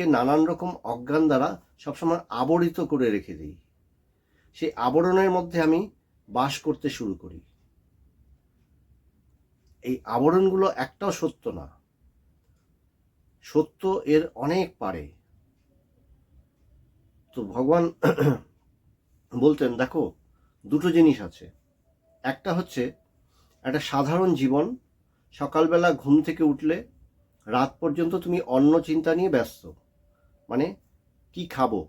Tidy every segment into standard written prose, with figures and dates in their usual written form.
নিজেকে নানান রকম অজ্ঞান দ্বারা সবসময় আবরিত করে রেখে দিই। সেই আবরণের মধ্যে আমি বাস করতে শুরু করি। এই আবরণগুলো একটাও সত্য না, সত্য এর অনেক পারে। তো ভগবান বলতেন, দেখো দুটো জিনিস আছে। একটা হচ্ছে একটা সাধারণ জীবন, সকালবেলা ঘুম থেকে উঠলে রাত পর্যন্ত তুমি অন্ন চিন্তা নিয়ে ব্যস্ত, মানে কি খাবো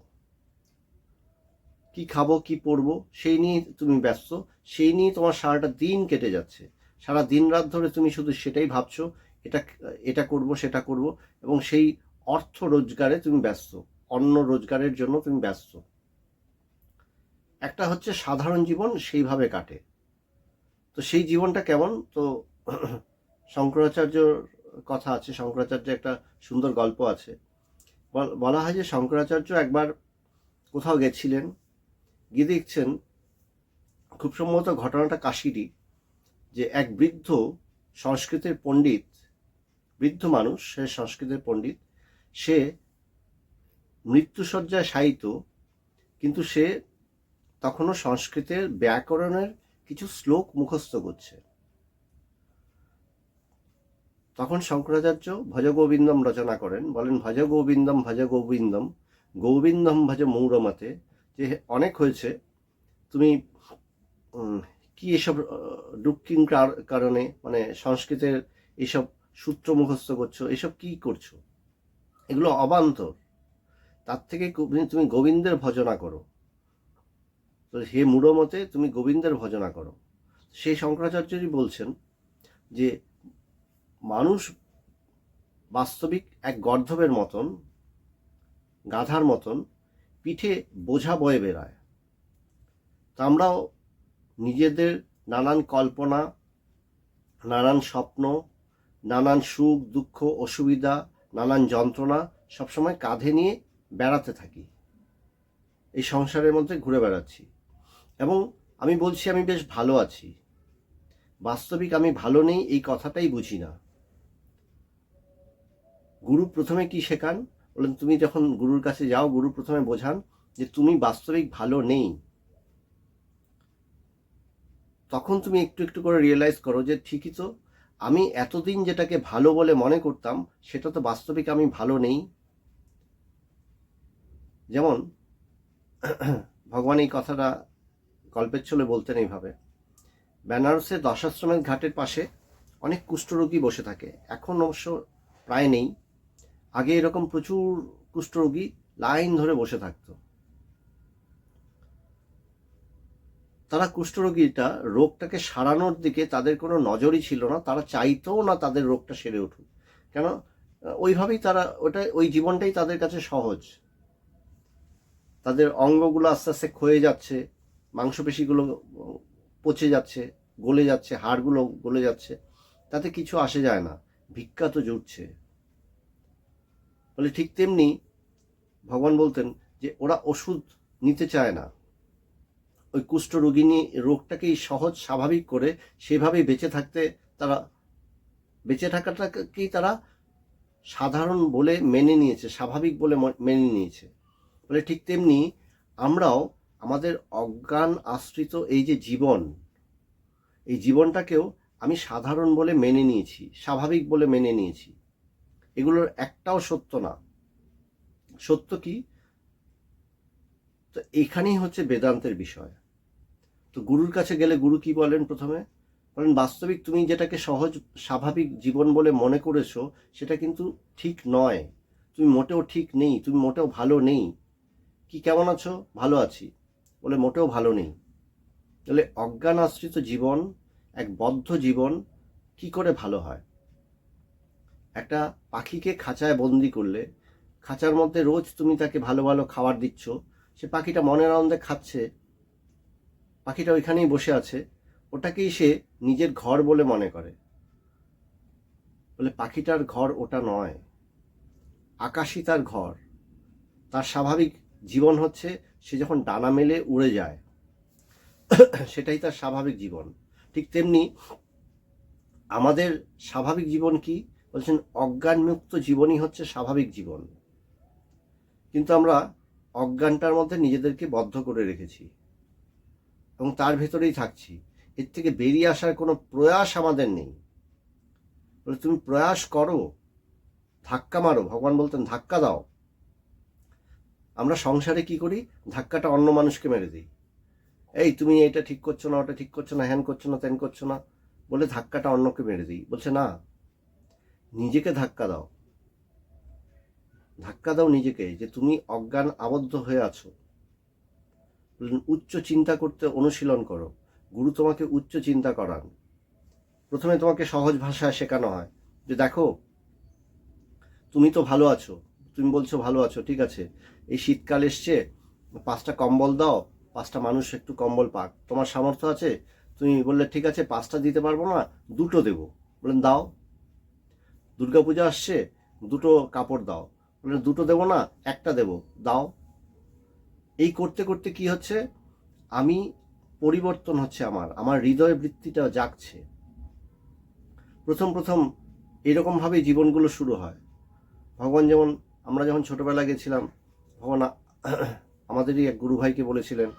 কি পরবো সেই নিয়ে তুমি ব্যস্ত, সেই নিয়ে তোমার সারাটা দিন কেটে যাচ্ছে। সারা দিন রাত ধরে তুমি শুধু সেটাই ভাবছো, এটা এটা করব সেটা করব, এবং সেই অর্থ রোজগারে তুমি ব্যস্ত, অন্ন রোজগারের জন্য তুমি ব্যস্ত। একটা হচ্ছে সাধারণ জীবন, সেইভাবে কাটে। তো সেই জীবনটা কেমন? তো শঙ্করাচার্যর কথা আছে, শঙ্করাচার্যের একটা সুন্দর গল্প আছে। বলা হয় যে শঙ্করাচার্য একবার কোথাও গেছিলেন, গিয়ে দেখছেন, খুব সম্ভবত ঘটনাটা কাশীরই, যে এক বৃদ্ধ সংস্কৃতের পণ্ডিত, বৃদ্ধ মানুষ, সে সংস্কৃতের পণ্ডিত, সে মৃত্যুশয্যায় শায়িত, কিন্তু সে তখনও সংস্কৃতের ব্যাকরণের কিছু শ্লোক মুখস্থ করছে। তখন শঙ্করাচার্য ভজ গোবিন্দম রচনা করেন, বলেন ভজ গোবিন্দম ভজ গোবিন্দম গোবিন্দম ভজ মৌরমতে, যে অনেক হয়েছে, তুমি কি এসব ডুক্কিং কারণে, মানে সংস্কৃতের এইসব সূত্র মুখস্থ করছো, এসব কি করছো, এগুলো অবান্তর, তার থেকে তুমি গোবিন্দের ভজনা করো। তো হে মূঢ়মতে, তুমি গোবিন্দের ভজনা করো। সেই শঙ্করাচার্যই বলছেন যে মানুষ বাস্তবিক এক গর্ধবের মতন, গাধার মতন পিঠে বোঝা বয়ে বেড়ায়। তা আমরাও নিজেদের নানান কল্পনা, নানান স্বপ্ন, নানান সুখ দুঃখ অসুবিধা, নানান যন্ত্রণা সবসময় কাঁধে নিয়ে বেড়াতে থাকি, এই সংসারের মধ্যে ঘুরে বেড়াচ্ছি। এবং আমি বলছি আমি বেশ ভালো আছি, বাস্তবিক আমি ভালো নেই, এই কথাটাই বুঝি না। গুরু প্রথমে কি শেখান? বলেন, তুমি যখন গুরুর কাছে যাও, গুরু প্রথমে বোঝান যে তুমি বাস্তবিক ভালো নেই। তখন তুমি একটু একটু করে রিয়েলাইজ করো যে ঠিকই তো, আমি এতদিন যেটাকে ভালো বলে মনে করতাম সেটা তো বাস্তবিক আমি ভালো নেই। যেমন ভগবান এই কথাটা গল্পের ছলে বলতেন এইভাবে, বেনারসে দশাশ্রমের ঘাটের পাশে অনেক কুষ্ঠরোগী বসে থাকে, এখন অবশ্য প্রায় নেই। আগে এরকম প্রচুর কুষ্ঠরোগী লাইন ধরে বসে থাকতো। তারা কুষ্ঠরোগীটা রোগটাকে সারানোর দিকে তাদের কোনো নজরই ছিল না, তারা চাইতেও না তাদের রোগটা সেরে উঠুক। কেন? ওইভাবেই তারা, ওই জীবনটাই তাদের কাছে সহজ। তাদের অঙ্গগুলো আস্তে আস্তে ক্ষয়ে যাচ্ছে, মাংসপেশিগুলো পচে যাচ্ছে, গলে যাচ্ছে, হাড়গুলো গলে যাচ্ছে, তাতে কিছু আসে যায় না, ভিক্ষা তো জুটছে। বলে ঠিক তেমনি ভগবান বলতেন যে ওরা ওষুধ নিতে চায় না, ওই কুষ্ঠরোগিনী রোগটাকেই সহজ স্বাভাবিক করে সেভাবেই বেঁচে থাকতে, তারা বেঁচে থাকাটাকেই তারা সাধারণ বলে মেনে নিয়েছে, স্বাভাবিক বলে মেনে নিয়েছে। বলে ঠিক তেমনি আমরাও আমাদের অজ্ঞান আশ্রিত এই যে জীবন, এই জীবনটাকেও আমি সাধারণ বলে মেনে নিয়েছি, স্বাভাবিক বলে মেনে নিয়েছি। এগুলোর একটাও সত্য না। সত্য কি? তো এখানেই হচ্ছে বেদান্তের বিষয়। তো গুরুর কাছে গেলে গুরু কি বলেন? প্রথমে বলেন, বাস্তবিক তুমি যেটাকে সহজ স্বাভাবিক জীবন বলে মনে করেছো সেটা কিন্তু ঠিক নয়, তুমি মোটেও ঠিক নেই, তুমি মোটেও ভালো নেই। কি কেমন আছো? ভালো আছি। বলে মোটেও ভালো নেই। তাহলে অজ্ঞান আশ্রিত জীবন, এক বদ্ধ জীবন কি করে ভালো হয়? একটা পাখিকে খাঁচায় বন্দি করলে, খাঁচার মধ্যে রোজ তুমি তাকে ভালো ভালো খাবার দিচ্ছ, সে পাখিটা মনের আনন্দে খাচ্ছে, পাখিটা ওইখানেই বসে আছে, ওটাকেই সে নিজের ঘর বলে মনে করে। বলে পাখিটার ঘর ওটা নয়, আকাশই তার ঘর। তার স্বাভাবিক জীবন হচ্ছে সে যখন ডানা মেলে উড়ে যায়, সেটাই তার স্বাভাবিক জীবন। ঠিক তেমনি আমাদের স্বাভাবিক জীবন কি? বলছেন অজ্ঞানমুক্ত জীবনই হচ্ছে স্বাভাবিক জীবন। কিন্তু আমরা অজ্ঞানটার মধ্যে নিজেদেরকে বদ্ধ করে রেখেছি এবং তার ভেতরেই থাকছি। এর থেকে বেরিয়ে আসার কোনো প্রয়াস আমাদের নেই। বলে তুমি প্রয়াস করো, ধাক্কা মারো। ভগবান বলতেন ধাক্কা দাও। আমরা সংসারে কি করি? ধাক্কাটা অন্য মানুষকে মেরে দিই। এই তুমি এটা ঠিক করছো না, ওটা ঠিক করছো না, হ্যান করছো না, ত্যান করছো না বলে ধাক্কাটা অন্যকে মেরে দিই। বলছে না, নিজেকে ধাক্কা দাও। ধাক্কা দাও নিজেকে, যে তুমি অজ্ঞান আবদ্ধ হয়ে আছো। উচ্চ চিন্তা করতে অনুশীলন করো। গুরু তোমাকে উচ্চ চিন্তা করান। প্রথমে তোমাকে সহজ ভাষায় শেখানো হয় যে দেখো, তুমি তো ভালো আছো, তুমি বলছো ভালো আছো, ঠিক আছে, এই শীতকাল এসছে, 5টা কম্বল দাও, 5টা মানুষ একটু কম্বল পাক। তোমার সামর্থ্য আছে, তুমি বললে ঠিক আছে 5টা দিতে পারবো না, 2টো দেবো। বললেন দাও। দুর্গাপূজা আসছে, 2টো কাপড় দাও। বললেন 2টো দেবো না, 1টা দেবো, দাও। এই করতে করতে কি হচ্ছে, আমি পরিবর্তন হচ্ছে, আমার হৃদয় বৃত্তিটা জাগছে। প্রথম প্রথম এরকমভাবেই জীবনগুলো শুরু হয়। ভগবান যেমন, আমরা যখন ছোটবেলা গেছিলাম, ভগবান আমাদেরই এক গুরু ভাইকে বলেছিলেন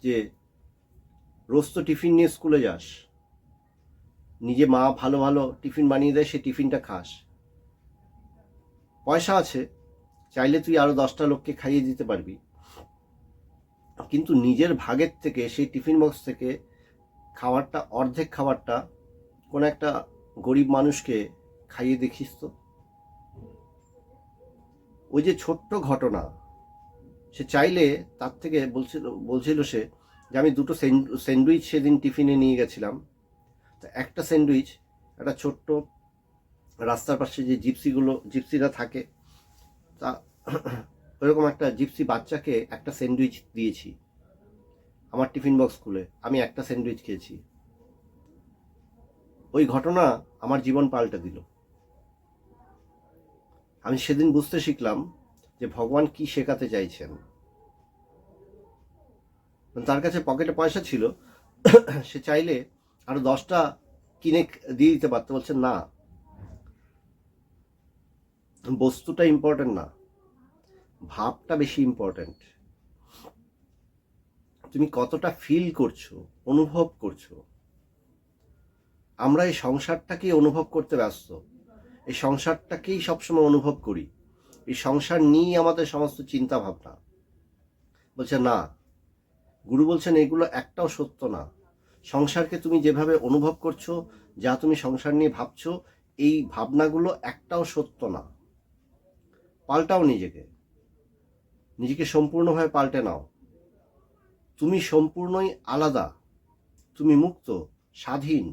যে রোজ তো টিফিন নিয়ে স্কুলে যাস, নিজে মা ভালো ভালো টিফিন বানিয়ে দেয়, সে টিফিনটা খাস, পয়সা আছে, চাইলে তুই আরো 10টা লোককে খাইয়ে দিতে পারবি, কিন্তু নিজের ভাগের থেকে সেই টিফিন বক্স থেকে খাবারটা, অর্ধেক খাবারটা কোনো একটা গরিব মানুষকে খাইয়ে দেখিস তো। ওই যে ছোট্ট ঘটনা, সে চাইলে তার থেকে বলছিল সে যে আমি 2টো স্যান্ডউইচ সেদিন টিফিনে নিয়ে গেছিলাম। তা একটা স্যান্ডউইচ, একটা ছোট্ট রাস্তার পাশে যে জিপসিরা থাকে, তা ওইরকম একটা জিপসি বাচ্চাকে একটা স্যান্ডউইচ দিয়েছি আমার টিফিন বক্স খুলে। আমি একটা স্যান্ডউইচ খেয়েছি। ওই ঘটনা আমার জীবন পাল্টে দিল। আমি সেদিন বুঝতে শিখলাম যে ভগবান কি শেখাতে চাইছেন। তার কাছে পকেটে পয়সা ছিল, সে চাইলে আরো 10টা কিনে দিয়ে দিতে পারতো। বলছে না, বস্তুটা ইম্পর্টেন্ট না, ভাবটা বেশি ইম্পর্টেন্ট। তুমি কতটা ফিল করছো, অনুভব করছো। আমরা এই সংসারটাকেই অনুভব করতে ব্যস্ত, এই সংসারটাকেই সবসময় অনুভব করি, এই সংসার নিয়েই আমাদের সমস্ত চিন্তা ভাবনা। বলছে না, গুরু বলছেন এগুলো একটাও সত্য না। সংসারকে তুমি যেভাবে অনুভব করছো, যা তুমি সংসার নিয়ে ভাবছো, এই ভাবনাগুলো একটাও সত্য না। পাল্টাও নিজেকে, নিজেকে সম্পূর্ণভাবে পাল্টে নাও। তুমি সম্পূর্ণই আলাদা, তুমি মুক্ত, স্বাধীন,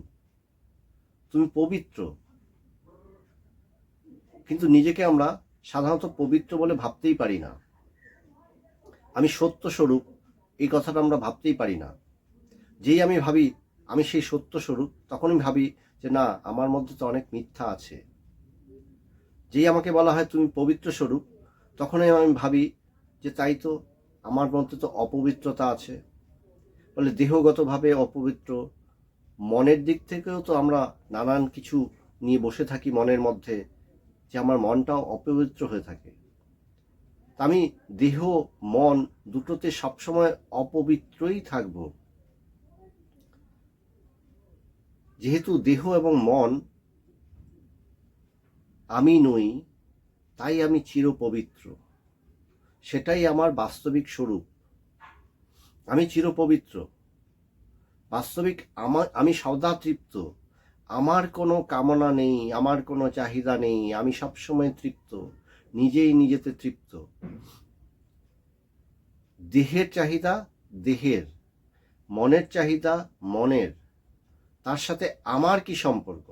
তুমি পবিত্র। কিন্তু নিজেকে আমরা সাধারণত পবিত্র বলে ভাবতেই পারি না। আমি সত্য স্বরূপ, এই কথাটা আমরা ভাবতেই পারি না। যেই আমি ভাবি আমি সেই সত্য স্বরূপ, তখনই ভাবি যে না, আমার মধ্যে তো অনেক মিথ্যা আছে। যেই আমাকে বলা হয় তুমি পবিত্র স্বরূপ, তখনই আমি ভাবি যে তাই তো, আমার মধ্যে তো অপবিত্রতা আছে। বলে দেহগতভাবে অপবিত্র, মনের দিক থেকেও তো আমরা নানান কিছু নিয়ে বসে থাকি মনের মধ্যে, যে আমার মনটাও অপবিত্র হয়ে থাকে। আমি দেহ মন দুটোতে সবসময় অপবিত্রই থাকব। যেহেতু দেহ এবং মন আমি নই, তাই আমি চিরপবিত্র। সেটাই আমার বাস্তবিক স্বরূপ। আমি চিরপবিত্র, বাস্তবিক আমি সদা তৃপ্ত। আমার কোনো কামনা নেই, আমার কোনো চাহিদা নেই, আমি সবসময় তৃপ্ত, নিজেই নিজেতে তৃপ্ত। দেহের চাহিদা দেহের, মনের চাহিদা মনের, তার সাথে আমার কি সম্পর্ক?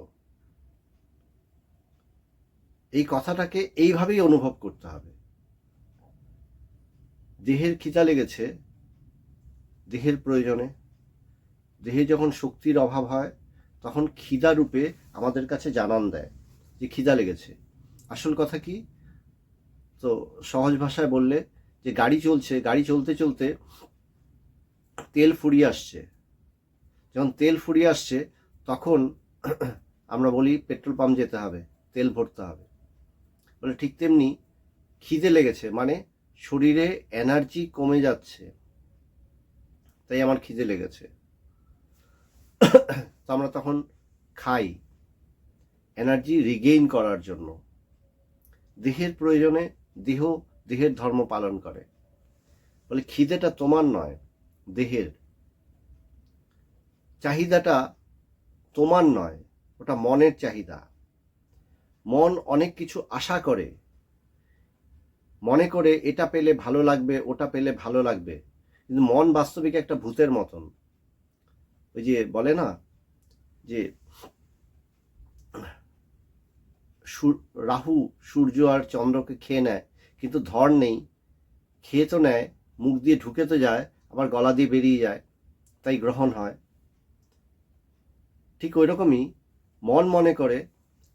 এই কথাটাকে এইভাবেই অনুভব করতে হবে। দেহের খিদা লেগেছে, দেহের প্রয়োজনে, দেহে যখন শক্তির অভাব হয়, তখন খিদা রূপে আমাদের কাছে জানান দেয় যে খিদা লেগেছে। আসল কথা কি, তো সহজ ভাষায় বললে, যে গাড়ি চলছে, গাড়ি চলতে চলতে তেল ফুরিয়ে আসছে। যখন তেল ফুরিয়ে আসছে, তখন আমরা বলি পেট্রোল পাম্প যেতে হবে, তেল ভরতে হবে। বলে ঠিক তেমনি খিদে লেগেছে মানে শরীরে এনার্জি কমে যাচ্ছে, তাই আমার খিদে লেগেছে। তো আমরা তখন খাই এনার্জি রিগেইন করার জন্য। দেহের প্রয়োজনে দেহ দেহের ধর্ম পালন করে। বলে খিদেটা তোমার নয়, দেহের। চাহিদাটা তোমার নয়, ওটা মনের চাহিদা। মন অনেক কিছু আশা করে, মনে করে এটা পেলে ভালো লাগবে, ওটা পেলে ভালো লাগবে, কিন্তু মন বাস্তবিক একটা ভূতের মতন। ওই যে বলে না যে রাহু সূর্য আর চন্দ্রকে খেয়ে নেয়, কিন্তু ধর নেই, খেয়ে তো নেয়, মুখ দিয়ে ঢুকে তো যায়, আবার গলা দিয়ে বেরিয়ে যায়, তাই গ্রহণ হয়। ঠিক ওই রকমই মন মনে করে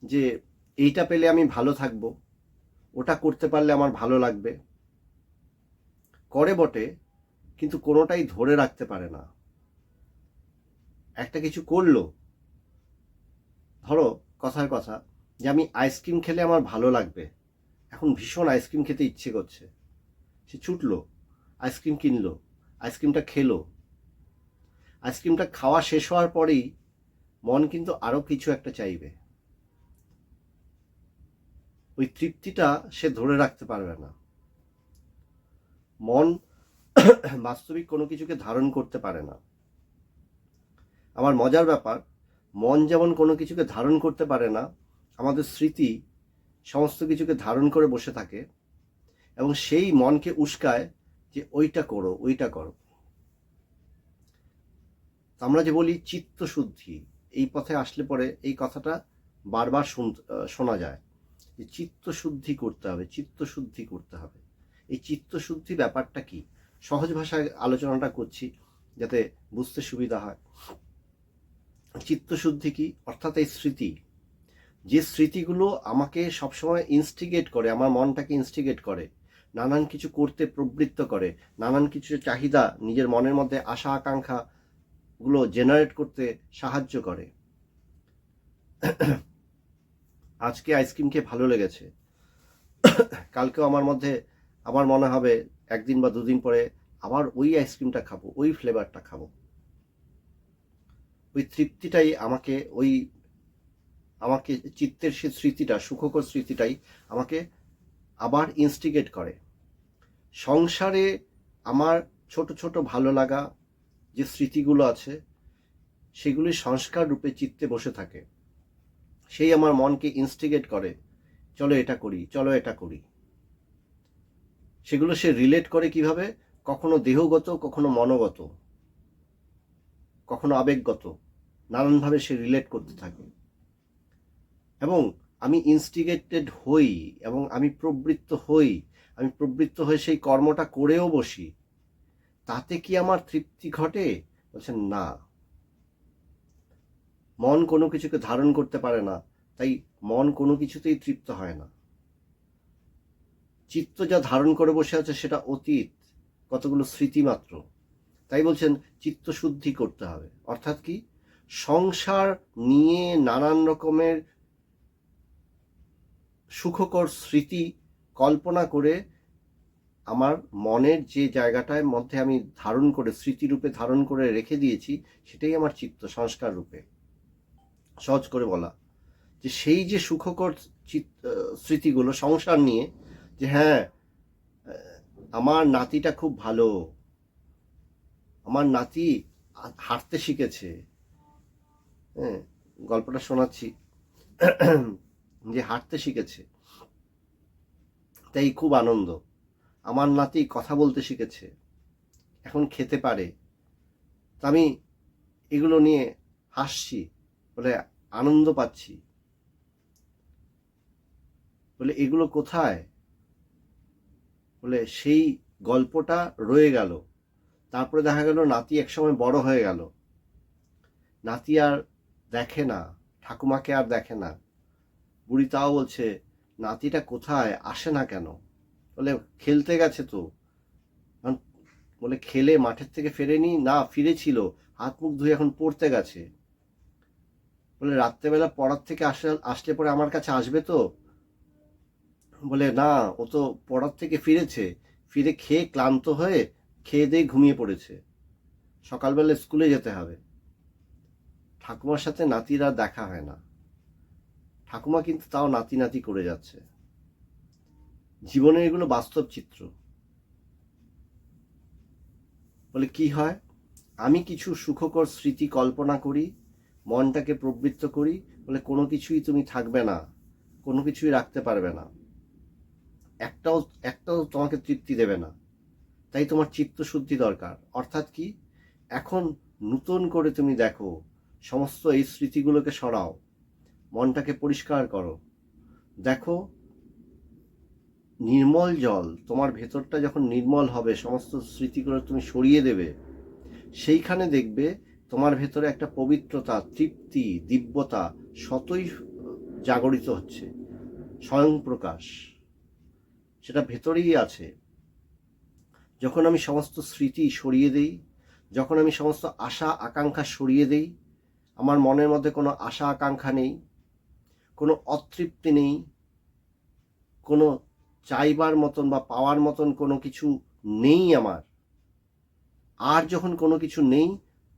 যে এইটা পেলে আমি ভালো থাকবো, ওটা করতে পারলে আমার ভালো লাগবে, করে বটে, কিন্তু কোনোটাই ধরে রাখতে পারে না। একটা কিছু করলো, ধরো কথার কথা যে আমি আইসক্রিম খেলে আমার ভালো লাগবে, এখন ভীষণ আইসক্রিম খেতে ইচ্ছে করছে, সে ছুটলো, আইসক্রিম কিনলো, আইসক্রিমটা খেলো। আইসক্রিমটা খাওয়া শেষ হওয়ার পরেই মন কিন্তু আরো কিছু একটা চাইবে, ওই তৃপ্তিটা সে ধরে রাখতে পারবে না। মন বাস্তবিক কোনো কিছুকে ধারণ করতে পারে না। আমার মজার ব্যাপার, মন যেমন কোনো কিছুকে ধারণ করতে পারে না, আমাদের স্মৃতি সমস্ত কিছুকে ধারণ করে বসে থাকে এবং সেই মনকে উস্কায় যে ওইটা করো, ওইটা করো। আমরা যে বলি চিত্তশুদ্ধি, এই পথে আসলে পরে এই কথাটা বারবার শোনা যায় যে চিত্তশুদ্ধি করতে হবে, চিত্তশুদ্ধি করতে হবে। এই চিত্তশুদ্ধি ব্যাপারটা কি, সহজ ভাষায় আলোচনাটা করছি যাতে বুঝতে সুবিধা হয়। চিত্তশুদ্ধি কি, অর্থাৎ এই স্মৃতি, যে স্মৃতিগুলো আমাকে সবসময় ইনস্টিগেট করে, আমার মনটাকে ইনস্টিগেট করে, নানান কিছু করতে প্রবৃত্ত করে, নানান কিছু চাহিদা নিজের মনের মধ্যে আশা আকাঙ্ক্ষা গুলো জেনারেট করতে সাহায্য করে। আজকে আইসক্রিম খেয়ে ভালো লেগেছে, কালকেও আমার মনে হবে একদিন বা দুদিন পরে আবার ওই আইসক্রিমটা খাবো, ওই ফ্লেভারটা খাবো। ওই তৃপ্তিটাই আমাকে চিত্তের সে স্মৃতিটা, সুখকর স্মৃতিটাই আমাকে আবার ইনস্টিগেট করে। সংসারে আমার ছোট ছোট ভালো লাগা যে স্মৃতিগুলো আছে, সেগুলি সংস্কার রূপে চিত্তে বসে থাকে, সেই আমার মনকে ইনস্টিগেট করে, চলো এটা করি, চলো এটা করি। সেগুলো সে রিলেট করে কিভাবে, কখনো দেহগত, কখনো মনোগত, কখনো আবেগগত, নানানভাবে সে রিলেট করতে থাকে। এবং আমি ইনস্টিগেটেড হই এবং আমি প্রবৃত্ত হয়ে সেই কর্মটা করেও বসি, তাতে কি আমার তৃপ্তি ঘটে? বলছেন না, মন কোনো কিছুকে ধারণ করতে পারে না, তাই মন কোনো কিছুতেই তৃপ্ত হয় না। চিত্ত যা ধারণ করে বসে আছে সেটা অতীত, কতগুলো স্মৃতি মাত্র। তাই বলছেন চিত্ত শুদ্ধি করতে হবে। অর্থাৎ কি, সংসার নিয়ে নানান রকমের সুখকর স্মৃতি কল্পনা করে আমার মনের যে জায়গাটার মধ্যে আমি ধারণ করে, স্মৃতিরূপে ধারণ করে রেখে দিয়েছি, সেটাই আমার চিত্ত সংস্কার রূপে। সহজ করে বলা যে সেই যে সুখকর স্মৃতিগুলো সংসার নিয়ে, যে হ্যাঁ আমার নাতিটা খুব ভালো, আমার নাতি হাঁটতে শিখেছে, হ্যাঁ গল্পটা শোনাচ্ছি, যে হাঁটতে শিখেছে তাই খুব আনন্দ, আমার নাতি কথা বলতে শিখেছে, এখন খেতে পারে, তা আমি এগুলো নিয়ে হাসছি, বলে আনন্দ পাচ্ছি। বলে এগুলো কোথায়? বলে সেই গল্পটা রয়ে গেল, তারপরে দেখা গেল নাতি একসময় বড় হয়ে গেল, নাতি আর দেখে না, ঠাকুমাকে আর দেখে না। বুড়ি তাও বলছে নাতিটা কোথায়, আসে না কেন? বলে খেলতে গেছে তো। বলে খেলে মাঠের থেকে ফেরেনি? না, ফিরেছিল, হাত মুখ ধুয়ে এখন পড়তে গেছে। বলে রাত্রেবেলা পড়ার থেকে আসলে পরে আমার কাছে আসবে তো? বলে না, ও তো পড়ার থেকে ফিরেছে, ফিরে খেয়ে ক্লান্ত হয়ে খেয়ে দিয়ে ঘুমিয়ে পড়েছে, সকালবেলা স্কুলে যেতে হবে। ঠাকুমার সাথে নাতিরা দেখা হয় না, ঠাকুমা কিন্তু তাও নাতি নাতি করে যাচ্ছে। জীবনের এগুলো বাস্তব চিত্র। বলে কি হয়, আমি কিছু সুখকর স্মৃতি কল্পনা করি, মনটাকে প্রবৃত্ত করি, বলে কোনো কিছুই তুমি থাকবে না, কোনো কিছুই রাখতে পারবে না, একটাও একটাও তোমাকে তৃপ্তি দেবে না। তাই তোমার চিত্তশুদ্ধি দরকার। অর্থাৎ কি, এখন নতুন করে তুমি দেখো, সমস্ত এই স্মৃতিগুলোকে সরাও, মনটাকে পরিষ্কার করো। দেখো, নির্মল জল, তোমার ভেতরটা যখন নির্মল হবে, সমস্ত স্মৃতিগুলো তুমি সরিয়ে দেবে, সেইখানে দেখবে তোমার ভেতরে একটা পবিত্রতা, তৃপ্তি, দিব্যতা স্বতই জাগরিত হচ্ছে, স্বয়ং প্রকাশ, সেটা ভেতরেই আছে। যখন আমি সমস্ত স্মৃতি সরিয়ে দেই, যখন আমি সমস্ত আশা আকাঙ্ক্ষা সরিয়ে দেই, আমার মনের মধ্যে কোনো আশা আকাঙ্ক্ষা নেই, কোনো অতৃপ্তি নেই, কোনো চাইবার মতন বা পাওয়ার মতন কোনো কিছু নেই আমার, আর যখন কোনো কিছু নেই,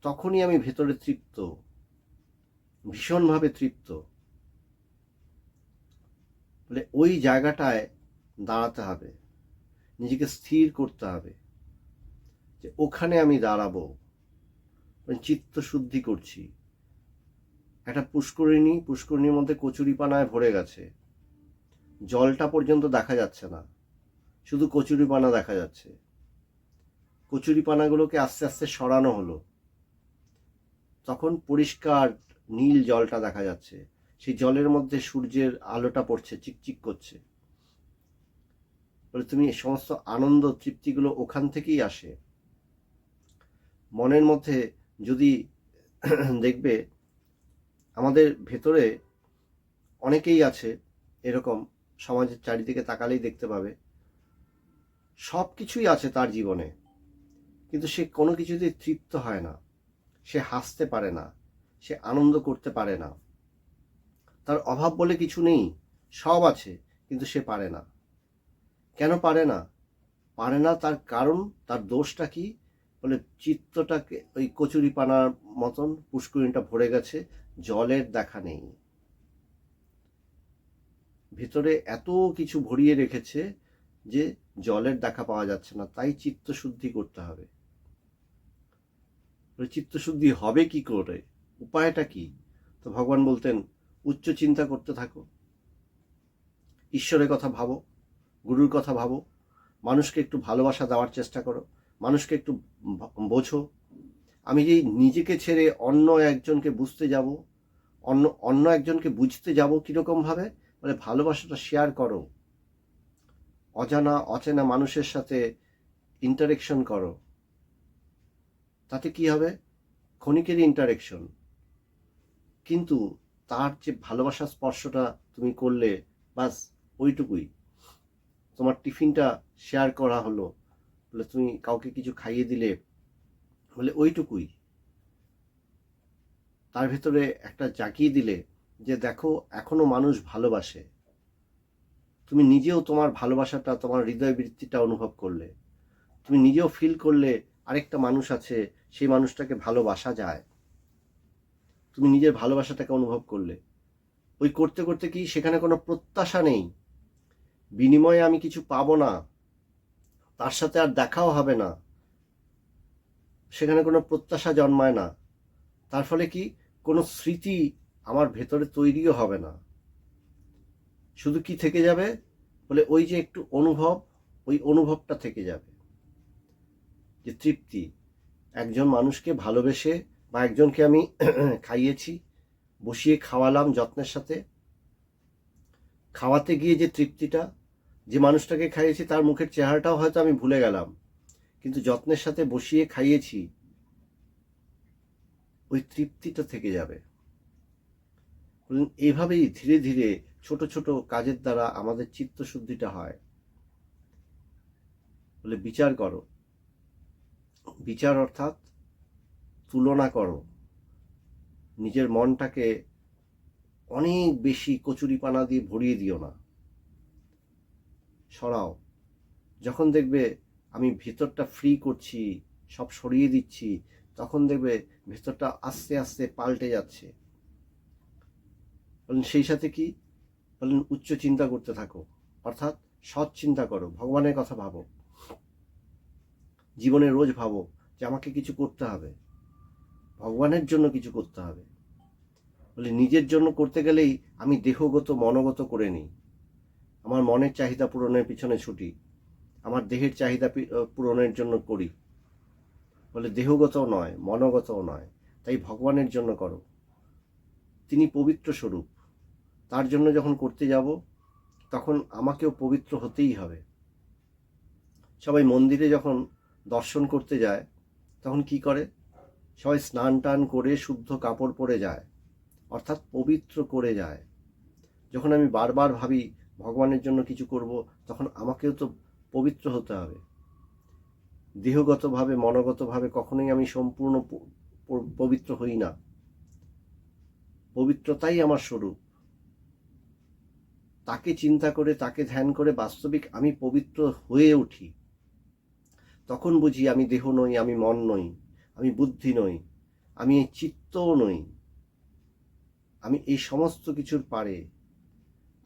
তখনই আমি ভেতরে তৃপ্ত, ভীষণভাবে তৃপ্ত। বলে ওই জায়গাটায় দাঁড়াতে হবে, নিজেকে স্থির করতে হবে যে ওখানে আমি দাঁড়াবো, চিত্ত শুদ্ধি করছি। একটা পুষ্করিণীর মধ্যে কচুরিপানায় ভরে গেছে, জলটা পর্যন্ত দেখা যাচ্ছে না, শুধু কচুরিপানা দেখা যাচ্ছে। কচুরিপানাগুলোকে আস্তে আস্তে সরানো হলো, তখন পরিষ্কার নীল জলটা দেখা যাচ্ছে। সেই জলের মধ্যে সূর্যের আলোটা পড়ছে, চিকচিক করছে। বলে তুমি সমস্ত আনন্দ তৃপ্তিগুলো ওখান থেকেই আসে। মনের মধ্যে যদি দেখবে, আমাদের ভেতরে অনেকেই আছে এরকম, সমাজের চারিদিকে তাকালেই দেখতে পাবে, সব কিছুই আছে তার জীবনে, কিন্তু সে কোনো কিছুতেই তৃপ্ত হয় না, সে হাসতে পারে না, সে আনন্দ করতে পারে না, তার অভাব বলে কিছু নেই, সব আছে, কিন্তু সে পারে না। কেন পারে না? পারে না তার কারণ, তার দোষটা কি? বলে চিত্তটাকে ওই কচুরিপানার মতন পুষ্করিণীটা ভরে গেছে, জলের দেখা নেই, ভিতরে এত কিছু ভরিয়ে রেখেছে যে জলের দেখা পাওয়া যাচ্ছে না। তাই চিত্ত শুদ্ধি করতে হবে। চিত্ত শুদ্ধি হবে কি করে, উপায়টা কি? তো ভগবান বলতেন, উচ্চ চিন্তা করতে থাকো, ঈশ্বরের কথা ভাবো, গুরুর কথা ভাবো, মানুষকে একটু ভালোবাসা দেওয়ার চেষ্টা করো, মানুষকে একটু বোঝো। আমি যে নিজেকে ছেড়ে অন্য একজনকে বুঝতে যাব, অন্য একজনকে বুঝতে যাব কিরকম ভাবে, বলে ভালোবাসাটা শেয়ার করো, অজানা অচেনা মানুষের সাথে ইন্টারেকশন করো। তাতে কি হবে? ক্ষণিকেরই ইন্টারেকশন, কিন্তু তার যে ভালোবাসার স্পর্শটা তুমি করলে, বাস ওইটুকুই। তোমার টিফিনটা শেয়ার করা হলো, বলে তুমি কাউকে কিছু খাইয়ে দিলে, বলে ওইটুকুই। তার ভেতরে একটা জাগিয়ে দিলে যে দেখো, এখনো মানুষ ভালোবাসে। তুমি নিজেও তোমার ভালোবাসাটা, তোমার হৃদয় বৃত্তিটা অনুভব করলে, তুমি নিজেও ফিল করলে আরেকটা মানুষ আছে, সেই মানুষটাকে ভালোবাসা যায়, তুমি নিজের ভালোবাসাটাকে অনুভব করলে। ওই করতে করতে কি, সেখানে কোনো প্রত্যাশা নেই, বিনিময়ে আমি কিছু পাবো না, তার সাথে আর দেখাও হবে না, সেখানে কোনো প্রত্যাশা জন্মায় না। তার ফলে কি, কোনো স্মৃতি আমার ভেতরে তৈরিও হবে না। শুধু কি থেকে যাবে, বলে ওই যে একটু অনুভব, ওই অনুভবটা থেকে যাবে, যে তৃপ্তি। একজন মানুষকে ভালোবেসে, বা একজনকে আমি খাইয়েছি, বসিয়ে খাওয়ালাম যত্নের সাথে, খাওয়াতে গিয়ে যে তৃপ্তিটা, যে মানুষটাকে খাইয়েছি তার মুখের চেহারাটাও হয়তো আমি ভুলে গেলাম, কিন্তু যত্নের সাথে বসিয়ে খাইয়েছি, ওই তৃপ্তিটা থেকে যাবে। এইভাবেই ধীরে ধীরে ছোট ছোট কাজের দ্বারা আমাদের চিত্তশুদ্ধিটা হয়। বলে বিচার করো, বিচার অর্থাৎ তুলনা করো, নিজের মনটাকে অনেক বেশি কচুরিপানা দিয়ে ভরিয়ে দিও না। সরাও। যখন দেখবে আমি ভেতরটা ফ্রি করছি, সব সরিয়ে দিচ্ছি, তখন দেখবে ভেতরটা আস্তে আস্তে পাল্টে যাচ্ছে। বলেন সেই সাথে কি বলেন, উচ্চ চিন্তা করতে থাকো, অর্থাৎ সৎ চিন্তা করো, ভগবানের কথা ভাবো, জীবনে রোজ ভাবো যে আমাকে কিছু করতে হবে, ভগবানের জন্য কিছু করতে হবে। বলে নিজের জন্য করতে গেলেই আমি দেহগত মনোগত করে নিই, আমার মনের চাহিদা পূরণের পিছনে ছুটি, আমার দেহের চাহিদা পূরণের জন্য করি। বলে দেহগতও নয়, মনোগতও নয়, তাই ভগবানের জন্য করো। তিনি পবিত্র স্বরূপ, তার জন্য যখন করতে যাব তখন আমাকেও পবিত্র হতেই হবে। সবাই মন্দিরে যখন দর্শন করতে যায় তখন কি করে, সবাই স্নান টান করে শুদ্ধ কাপড় পরে যায়, অর্থাৎ পবিত্র করে যায়। যখন আমি বারবার ভাবি ভগবানের জন্য কিছু করব, তখন আমাকেও তো পবিত্র হতে হবে। দেহগতভাবে মনোগতভাবে কখনোই আমি সম্পূর্ণ পবিত্র হই না। পবিত্রতাই আমার স্বরূপ। তাকে চিন্তা করে, তাকে ধ্যান করে বাস্তবিক আমি পবিত্র হয়ে উঠি। তখন বুঝি আমি দেহ নই, আমি মন নই, আমি বুদ্ধি নই, আমি এই চিত্তও নই, আমি এই সমস্ত কিছুর পারে।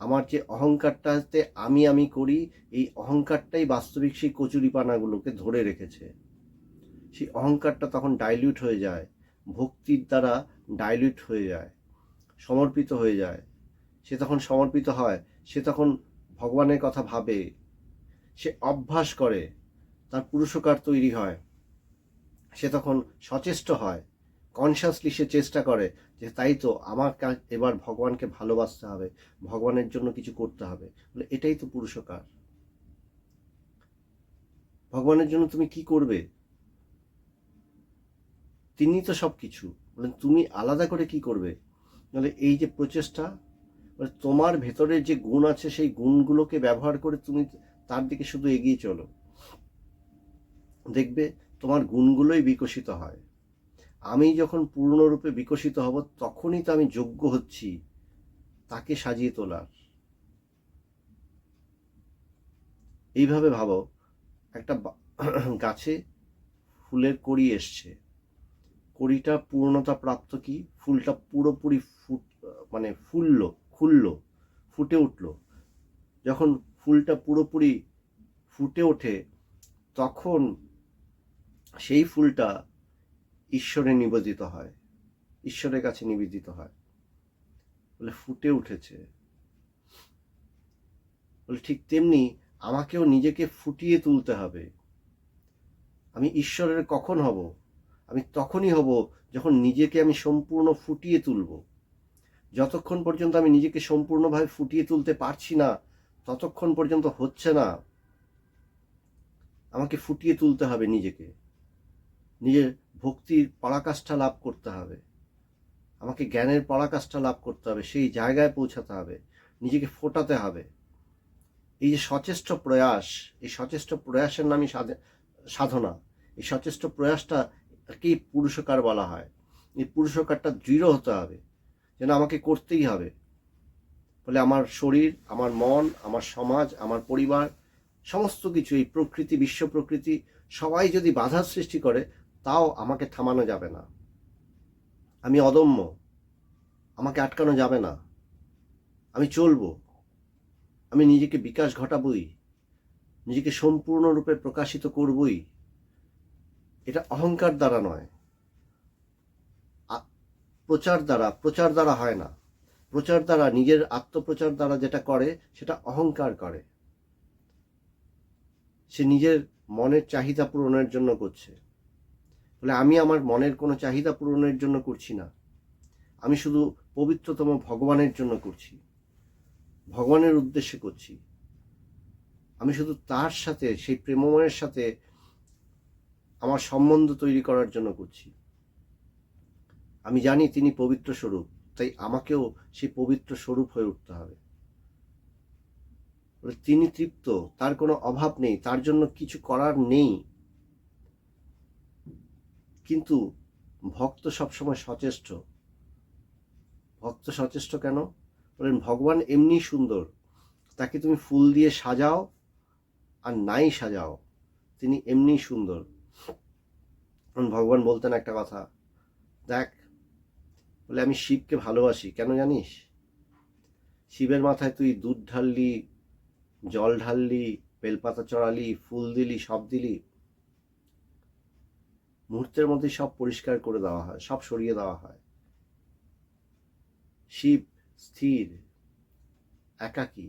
আমার যে অহংকারটাতে আমি করি, এই অহংকারটাই বাস্তবিক সেই কচুরিপানাগুলোকে ধরে রেখেছে। সেই অহংকারটা তখন ডাইলিউট হয়ে যায়, ভক্তির দ্বারা ডাইলিউট হয়ে যায়, সমর্পিত হয়ে যায়। সে তখন সমর্পিত হয়, সে তখন ভগবানের কথা ভাবে, সে অভ্যাস করে, তার পুরুষকার তৈরি হয়, সে তখন সচেষ্ট হয়, কনসিয়াসলি সে চেষ্টা করে যে তাই তো আমার এবার ভগবানকে ভালোবাসতে হবে, ভগবানের জন্য কিছু করতে হবে। বলে এটাই তো পুরুষকার। ভগবানের জন্য তুমি কি করবে? তিনি তো সব কিছু। বলেন তুমি আলাদা করে কি করবে? বলে এই যে প্রচেষ্টা, বলে তোমার ভেতরের যে গুণ আছে সেই গুণগুলোকে ব্যবহার করে তুমি তার দিকে শুধু এগিয়ে চলো, দেখবে তোমার গুণগুলোই বিকশিত হয়। আমি যখন পূর্ণরূপে বিকশিত হব তখনই তো আমি যোগ্য হচ্ছি তাকে সাজিয়ে তোলার। এইভাবে ভাবো, একটা গাছে ফুলের কড়ি এসছে, কড়িটা পূর্ণতা প্রাপ্ত কি, ফুলটা পুরোপুরি খুললো, ফুটে উঠলো। যখন ফুলটা পুরোপুরি ফুটে ওঠে তখন সেই ফুলটা ঈশ্বরে নিবেদিত হয়, ঈশ্বরের কাছে নিবেদিত হয়। বলে ফুটে উঠেছে। বলে ঠিক তেমনি আমাকেও নিজেকে ফুটিয়ে তুলতে হবে। আমি ঈশ্বরের কখন হব? আমি তখনই হব যখন নিজেকে আমি সম্পূর্ণ ফুটিয়ে তুলব। যতক্ষণ পর্যন্ত আমি নিজেকে সম্পূর্ণভাবে ফুটিয়ে তুলতে পারছি না, ততক্ষণ পর্যন্ত হচ্ছে না। আমাকে ফুটিয়ে তুলতে হবে নিজেকে, নিজের ভক্তির পরাকাষ্ঠা লাভ করতে হবে, আমাকে জ্ঞানের পরাকাষ্ঠা লাভ করতে হবে, সেই জায়গায় পৌঁছাতে হবে, নিজেকে ফোটাতে হবে। এই যে সচেষ্ট প্রয়াস, এই সচেষ্ট প্রয়াসের নামই সাধনা। এই সচেষ্ট প্রয়াসটাকেই পুরুষকার বলা হয়। এই পুরুষকারটা দৃঢ় হতে হবে, যেন আমাকে করতেই হবে। ফলে আমার শরীর, আমার মন, আমার সমাজ, আমার পরিবার, সমস্ত কিছু, এই প্রকৃতি, বিশ্ব প্রকৃতি সবাই যদি বাধার সৃষ্টি করে, তাও আমাকে থামানো যাবে না। আমি অদম্য, আমাকে আটকানো যাবে না। আমি চলবো, আমি নিজেকে বিকাশ ঘটাবই, নিজেকে সম্পূর্ণরূপে প্রকাশিত করবই। এটা অহংকার দ্বারা নয়, প্রচার দ্বারা হয় না। প্রচার দ্বারা, নিজের আত্মপ্রচার দ্বারা যেটা করে সেটা অহংকার করে। সে নিজের মনের চাহিদা পূরণের জন্য করছে। বলে আমি আমার মনের কোনো চাহিদা পূরণের জন্য করছি না, আমি শুধু পবিত্রতম ভগবানের জন্য করছি, ভগবানের উদ্দেশ্যে করছি। আমি শুধু তার সাথে, সেই প্রেমময়ের সাথে আমার সম্বন্ধ তৈরি করার জন্য করছি। আমি জানি তিনি পবিত্র স্বরূপ, তাই আমাকেও সেই পবিত্র স্বরূপ হয়ে উঠতে হবে। তিনি তৃপ্ত, তার কোনো অভাব নেই, তার জন্য কিছু করার নেই। কিন্তু ভক্ত সবসময় সচেষ্ট। ভক্ত সচেষ্ট কেন? বলেন ভগবান এমনি সুন্দর, তাকে তুমি ফুল দিয়ে সাজাও আর নাই সাজাও, তিনি এমনি সুন্দর। ভগবান বলতেন একটা কথা, দেখ, বলে আমি শিবকে ভালোবাসি, কেন জানিস? শিবের মাথায় তুই দুধ ঢাললি, জল ঢাললি, বেলপাতা চড়ালি, ফুল দিলি, সব দিলি, মুহূর্তের মধ্যে সব পরিষ্কার করে দেওয়া হয়, সব সরিয়ে দেওয়া হয়। শিব স্থির, একাকী,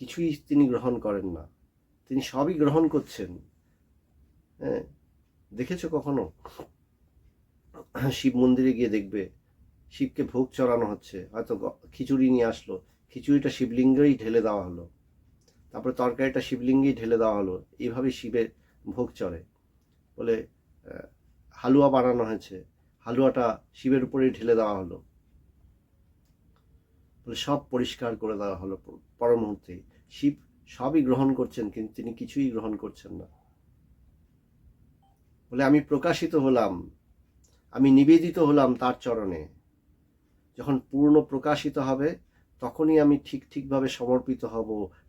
কিছুই তিনি গ্রহণ করেন না, তিনি সবই গ্রহণ করছেন। হ্যাঁ, দেখেছো কখনো শিব মন্দিরে গিয়ে দেখবে শিবকে ভোগ চড়ানো হচ্ছে, হয়তো খিচুড়ি নিয়ে আসলো, খিচুড়িটা শিবলিঙ্গেই ঢেলে দেওয়া হলো, তারপরে তরকারিটা শিবলিঙ্গেই ঢেলে দেওয়া হলো, এইভাবে শিবের ভোগ চড়ে। বলে হালুয়া বানানো হয়েছে, হালুয়াটা শিবের উপরেই ঢেলে দেওয়া হলো, বলে সব পরিষ্কার করে দেওয়া হলো পর মুহূর্তে। শিব সবই গ্রহণ করছেন, কিন্তু তিনি কিছুই গ্রহণ করছেন না। বলে আমি প্রকাশিত হলাম, আমি নিবেদিত হলাম তার চরণে। যখন পূর্ণ প্রকাশিত হবে তখনই আমি ঠিকভাবে সমর্পিত হব,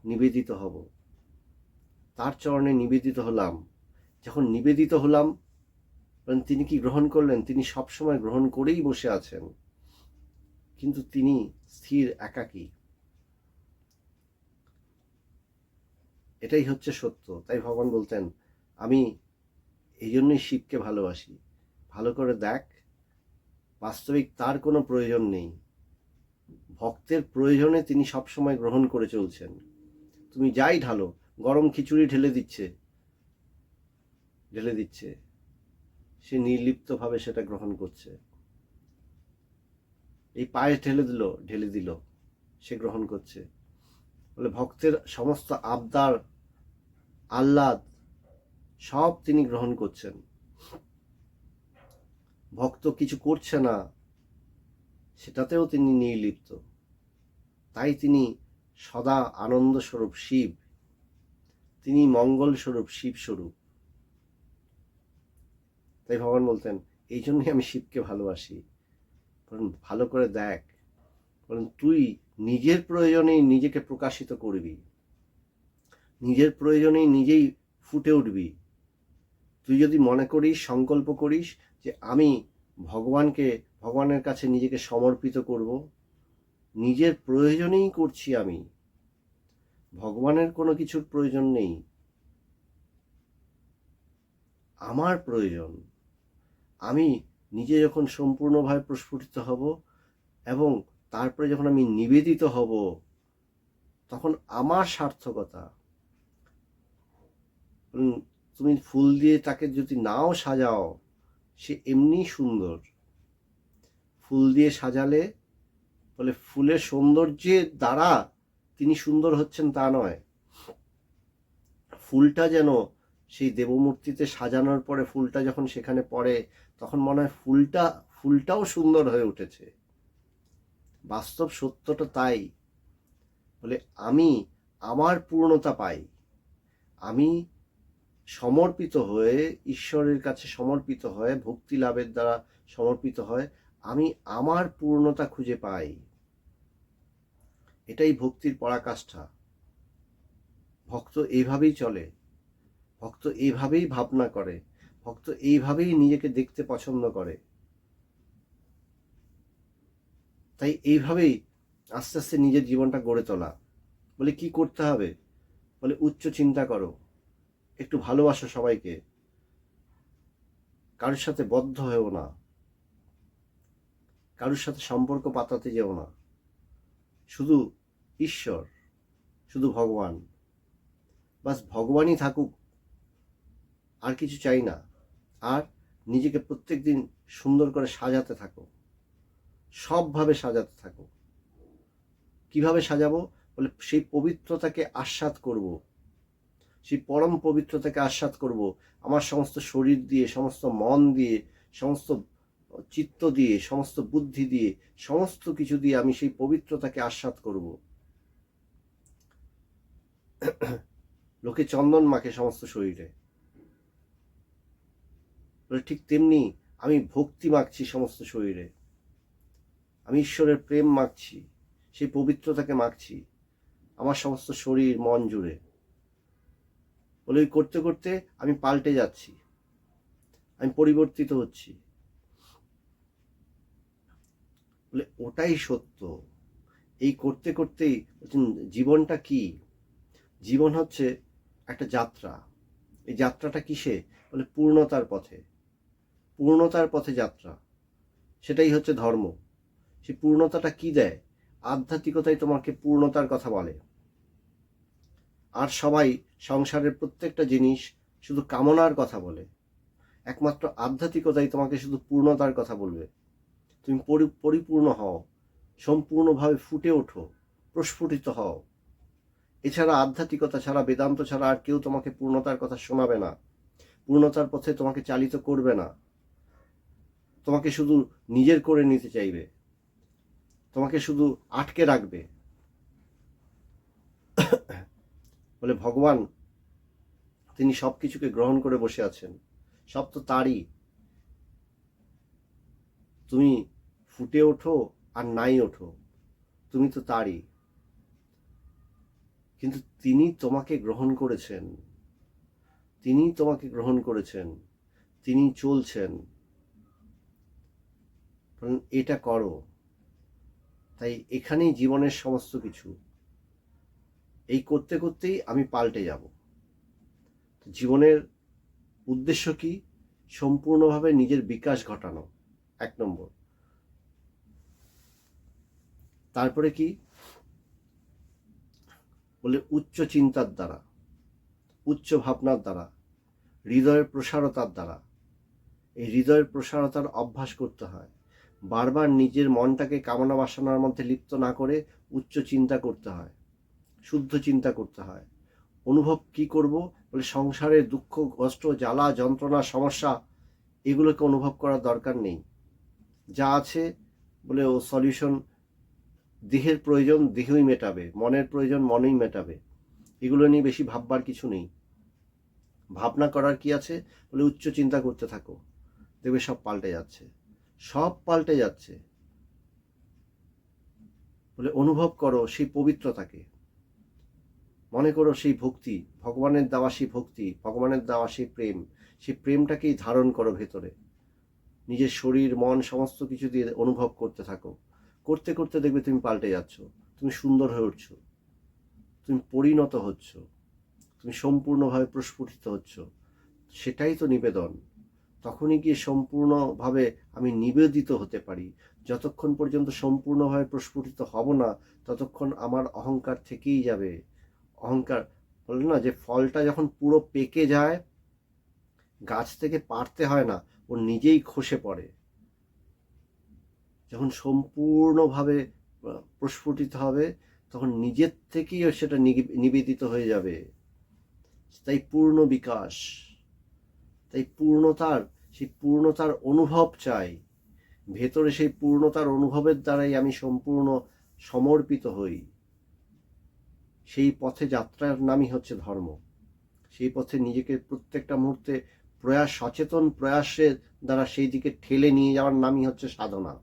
নিবেদিত হব। তার চরণে নিবেদিত হলাম। যখন নিবেদিত হলাম, তিনি কি গ্রহণ করলেন? তিনি সবসময় গ্রহণ করেই বসে আছেন, কিন্তু তিনি স্থির, একাকী। এটাই হচ্ছে সত্য। তাই ভগবান বলতেন, আমি এই জন্যই শিবকে ভালোবাসি। ভালো করে দেখ, বাস্তবিক তার কোনো প্রয়োজন নেই, ভক্তের প্রয়োজনে তিনি সবসময় গ্রহণ করে চলছেন। তুমি যাই ঢালো, গরম খিচুড়ি ঢেলে দিচ্ছে, সে নির্লিপ্তভাবে সেটা গ্রহণ করছে। এই পায়ে ঢেলে দিল, সে গ্রহণ করছে। বলে ভক্তের সমস্ত আবদার, আহ্লাদ সব তিনি গ্রহণ করছেন। ভক্ত কিছু করছে না, সেটাতেও তিনি নির্লিপ্ত। তাই তিনি সদা আনন্দ স্বরূপ শিব, তিনি মঙ্গল স্বরূপ, শিব স্বরূপ। তাই ভগবান বলতেন, এই জন্যই আমি শিবকে ভালোবাসি। ভালো করে দেখ, বলেন তুই নিজের প্রয়োজনেই নিজেকে প্রকাশিত করবি, নিজের প্রয়োজনেই নিজেই ফুটে উঠবি। তুই যদি মনে করিস, সংকল্প করিস যে আমি ভগবানের কাছে নিজেকে সমর্পিত করব, নিজের প্রয়োজনেই করছি, আমি ভগবানের কোনো কিছুর প্রয়োজন নেই, আমার প্রয়োজন। আমি নিজে যখন সম্পূর্ণভাবে প্রস্ফুটিত হব এবং তারপরে যখন আমি নিবেদিত হব, তখন আমার সার্থকতা। তুমি ফুল দিয়ে তাকে যদি নাও সাজাও, সে এমনি সুন্দর। ফুল দিয়ে সাজালে বলে ফুলের সৌন্দর্যের দ্বারা তিনি সুন্দর হচ্ছেন তা নয়, ফুলটা যেন সেই দেবমূর্তিতে সাজানোর পরে ফুলটা যখন সেখানে পড়ে, তখন মনে হয় ফুলটাও সুন্দর হয়ে উঠেছে। বাস্তব সত্যটা তাই। বলে আমি আমার পূর্ণতা পাই, আমি সমর্পিত হয়ে, ঈশ্বরের কাছে সমর্পিত হয়ে, ভক্তি লাভের দ্বারা সমর্পিত হয়, আমি আমার পূর্ণতা খুঁজে পাই। এটাই ভক্তির পরাকাষ্ঠা। ভক্ত এইভাবেই চলে, ভক্ত এইভাবেই ভাবনা করে, ভক্ত এইভাবেই নিজেকে দেখতে পছন্দ করে। তাই এইভাবেই আস্তে আস্তে নিজের জীবনটা গড়ে তোলা। বলে কি করতে হবে? বলে উচ্চ চিন্তা করো, একটু ভালোবাসো সবাইকে, কারোর সাথে বদ্ধ হয়েও না, কারোর সাথে সম্পর্ক পাতাতে যেও না, শুধু ঈশ্বর, শুধু ভগবান, বাস ভগবানই থাকুক, আর কিছু চাই না। আর নিজেকে প্রত্যেকদিন সুন্দর করে সাজাতে থাকো, সবভাবে সাজাতে থাকো। কিভাবে সাজাবো? বলে সেই পবিত্রতাকে আস্বাদ করব, সেই পরম পবিত্রতাকে আস্বাদ করব, আমার সমস্ত শরীর দিয়ে, সমস্ত মন দিয়ে, সমস্ত চিত্ত দিয়ে, সমস্ত বুদ্ধি দিয়ে, সমস্ত কিছু দিয়ে আমি সেই পবিত্রতাকে আস্বাদ করব। লোকে চন্দন মাখে সমস্ত শরীরে, ঠিক তেমনি আমি ভক্তি মাখছি সমস্ত শরীরে, আমি ঈশ্বরের প্রেম মাখছি, সেই পবিত্রতাকে মাখছি আমার সমস্ত শরীর মন জুড়ে। বলে ওই করতে করতে আমি পাল্টে যাচ্ছি, আমি পরিবর্তিত হচ্ছি। বলে ওটাই সত্য। এই করতে করতেই বলছেন জীবনটা কি? জীবন হচ্ছে একটা যাত্রা। এই যাত্রাটা কিসে? বলে পূর্ণতার পথে। পূর্ণতার পথে যাত্রা, সেটাই হচ্ছে ধর্ম। সেই পূর্ণতাটা কি দেয়? আধ্যাত্মিকতাই তোমাকে পূর্ণতার কথা বলে। আর সবাই সংসারের প্রত্যেকটা জিনিস শুধু কামনার কথা বলে, একমাত্র আধ্যাত্মিকতাই তোমাকে শুধু পূর্ণতার কথা বলবে। তুমি পরিপূর্ণ হও, সম্পূর্ণভাবে ফুটে ওঠো, প্রস্ফুটিত হও। এছাড়া আধ্যাত্মিকতা ছাড়া, বেদান্ত ছাড়া আর কেউ তোমাকে পূর্ণতার কথা শোনাবে না, পূর্ণতার পথে তোমাকে চালিত করবে না। তোমাকে শুধু নিজের করে নিতে চাইবে, তোমাকে শুধু আটকে রাখবে। বলে ভগবান তিনি সব কিছুকে গ্রহণ করে বসে আছেন, সব তো তারই। তুমি ফুটে ওঠো আর নাই ওঠো, তুমি তো তারই। কিন্তু তিনি তোমাকে গ্রহণ করেছেন, তিনি তোমাকে গ্রহণ করেছেন, তিনি চলছেন। এটা করো। তাই এখানেই জীবনের সমস্ত কিছু। এই করতে করতেই আমি পাল্টে যাব। জীবনের উদ্দেশ্য কি? সম্পূর্ণভাবে নিজের বিকাশ ঘটানো, 1 নম্বর। তারপরে কি? বলে উচ্চ চিন্তার দ্বারা, উচ্চ ভাবনার দ্বারা, হৃদয়ের প্রসারতার দ্বারা। এই হৃদয়ের প্রসারতার অভ্যাস করতে হয়। বারবার নিজের মনটাকে কামনা বাসনার মধ্যে লিপ্ত না করে উচ্চ চিন্তা করতে হয়, শুদ্ধ চিন্তা করতে হয়। অনুভব কি করব? বলে সংসারের দুঃখ, কষ্ট, জ্বালা, যন্ত্রণা, সমস্যা এগুলোকে অনুভব করার দরকার নেই। যা আছে বলে ও সলিউশন, দেহের প্রয়োজন দেহই মেটাবে, মনের প্রয়োজন মনেই মেটাবে। এগুলো নিয়ে বেশি ভাববার কিছু নেই। ভাবনা করার কি আছে? বলে উচ্চ চিন্তা করতে থাকো, দেখবে সব পাল্টে যাচ্ছে, সব পাল্টে যাচ্ছে। বলে অনুভব করো সেই পবিত্রতাকে, মনে করো সেই ভক্তি, ভগবানের দেওয়া সেই ভক্তি, ভগবানের দেওয়া সেই প্রেম, সেই প্রেমটাকেই ধারণ করো ভেতরে। নিজের শরীর মন সমস্ত কিছু দিয়ে অনুভব করতে থাকো। করতে করতে দেখবে তুমি পাল্টে যাচ্ছ, তুমি সুন্দর হয়ে উঠছো, তুমি পরিণত হচ্ছ, তুমি সম্পূর্ণভাবে প্রস্ফুটিত হচ্ছ। সেটাই তো নিবেদন। তখনই গিয়ে সম্পূর্ণভাবে আমি নিবেদিত হতে পারি। যতক্ষণ পর্যন্ত সম্পূর্ণভাবে প্রস্ফুটিত হব না, ততক্ষণ আমার অহংকার থেকেই যাবে। অহংকার, বলে না যে ফলটা যখন পুরো পেকে যায়, গাছ থেকে পাড়তে হয় না, ও নিজেই খসে পড়ে। যখন সম্পূর্ণভাবে প্রস্ফুটিত হবে, তখন নিজের থেকেই সেটা নিবেদিত হয়ে যাবে। তাই পূর্ণ বিকাশ, তাই সেই পূর্ণতার অনুভব চাই। ভেতরে সেই পূর্ণতার অনুভবের দ্বারাই আমি সম্পূর্ণ সমর্পিত হই। সেই পথে যাত্রার নামই হচ্ছে ধর্ম। সেই পথে নিজেকে প্রত্যেকটা মুহূর্তে সচেতন প্রয়াসের দ্বারা সেই দিকে ঠেলে নিয়ে যাওয়ার নামই হচ্ছে সাধনা।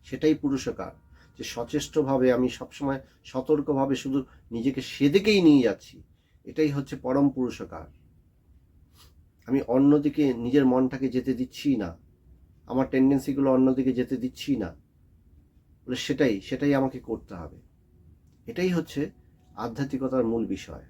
সেটাই পুরুষকার, যে সচেষ্টভাবে আমি সবসময় সতর্কভাবে শুধু নিজেকে সেদিকেই নিয়ে যাচ্ছি। এটাই হচ্ছে পরম পুরুষকার। আমি অন্যদিকে নিজের মনটাকে যেতে দিচ্ছি না, আমার টেন্ডেন্সিগুলো অন্যদিকে যেতে দিচ্ছি না। বলে সেটাই আমাকে করতে হবে। এটাই হচ্ছে আধ্যাত্মিকতার মূল বিষয়।